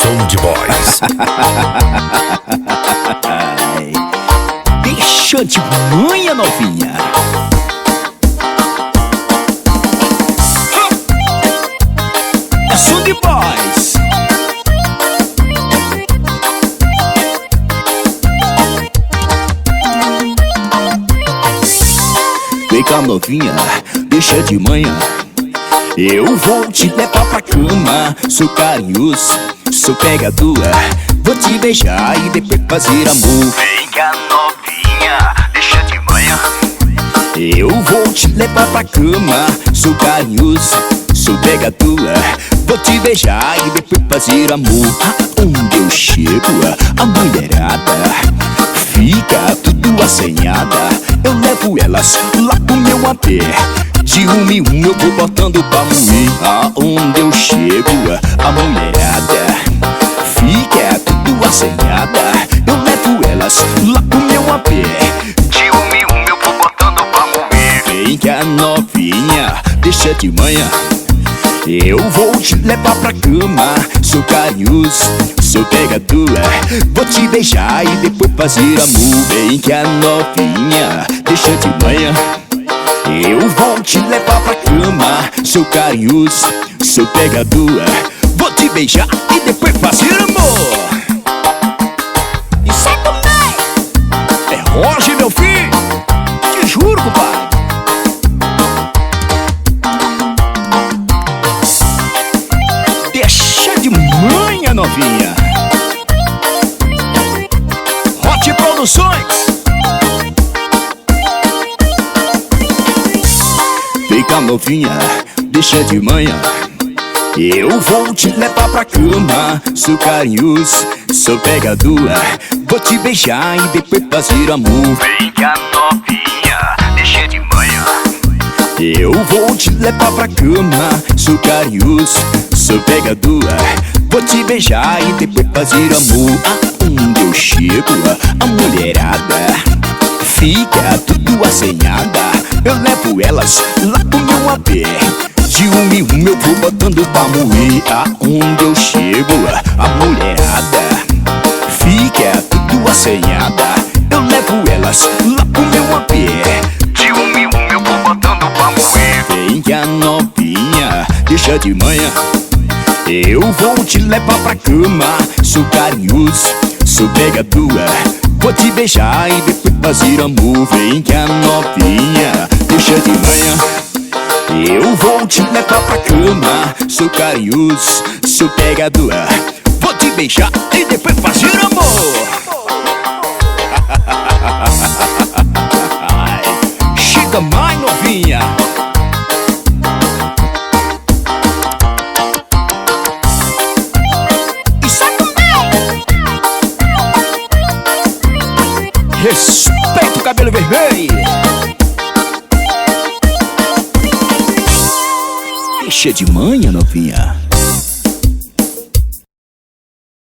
Sound Boys. Deixa de manha, novinha. É Sound Boys. Vem cá, novinha, deixa de manhã. Eu vou te levar pra cama. Sou carinhoso, sou pegador. Vou te beijar e depois fazer amor. Vem cá, novinha, deixa de manhã. Eu vou te levar pra cama. Sou carinhoso, sou pegador. Vou te beijar e depois fazer amor. Aonde eu chego, a mulherada fica tudo assanhada. Eu levo elas lá pro meu AP. De um em um eu vou botando pra moer. Aonde eu chego, a mulherada fica tudo assanhada. Eu levo elas lá pro meu AP. De um em um eu vou botando pra moer. Vem cá, novinha, deixa de manhã. Eu vou te levar pra cama. Sou carinhoso, sou pegador. Vou te beijar e depois fazer amor. Vem cá, novinha, deixa de manhã. Eu vou te levar pra cama. Sou carinhoso, sou pegador. Vou te beijar e depois fazer amor. Isso é também. É hoje, meu filho. Te juro, compadre. Deixa de manha, novinha. Hot Produções. Vem cá, novinha, deixa de manhã. Eu vou te levar pra cama. Sou carinhoso, sou pegador. Vou te beijar e depois fazer amor. Vem cá, novinha, deixa de manhã. Eu vou te levar pra cama. Sou carinhoso, sou pegador. Vou te beijar e depois fazer amor. Aonde eu chego, a mulherada fica tudo assanhada. Eu levo elas lá pro meu AP. De um em um eu vou botando pra moer. Aonde eu chego, a mulherada fica tudo assanhada. Eu levo elas lá pro meu AP. De um em um eu vou botando pra moer. Vem cá, novinha, deixa de manhã. Eu vou te levar pra cama. Sou carinhoso, sou pegador. Vou te beijar e depois fazer amor. Vem cá, novinha, deixa de manhã. Eu vou te levar pra cama. Sou carinhoso, sou pegador. Vou te beijar e depois fazer amor. Chega mais, novinha. Isso é também. Respeita o cabelo vermelho. Deixa de manhã, novinha.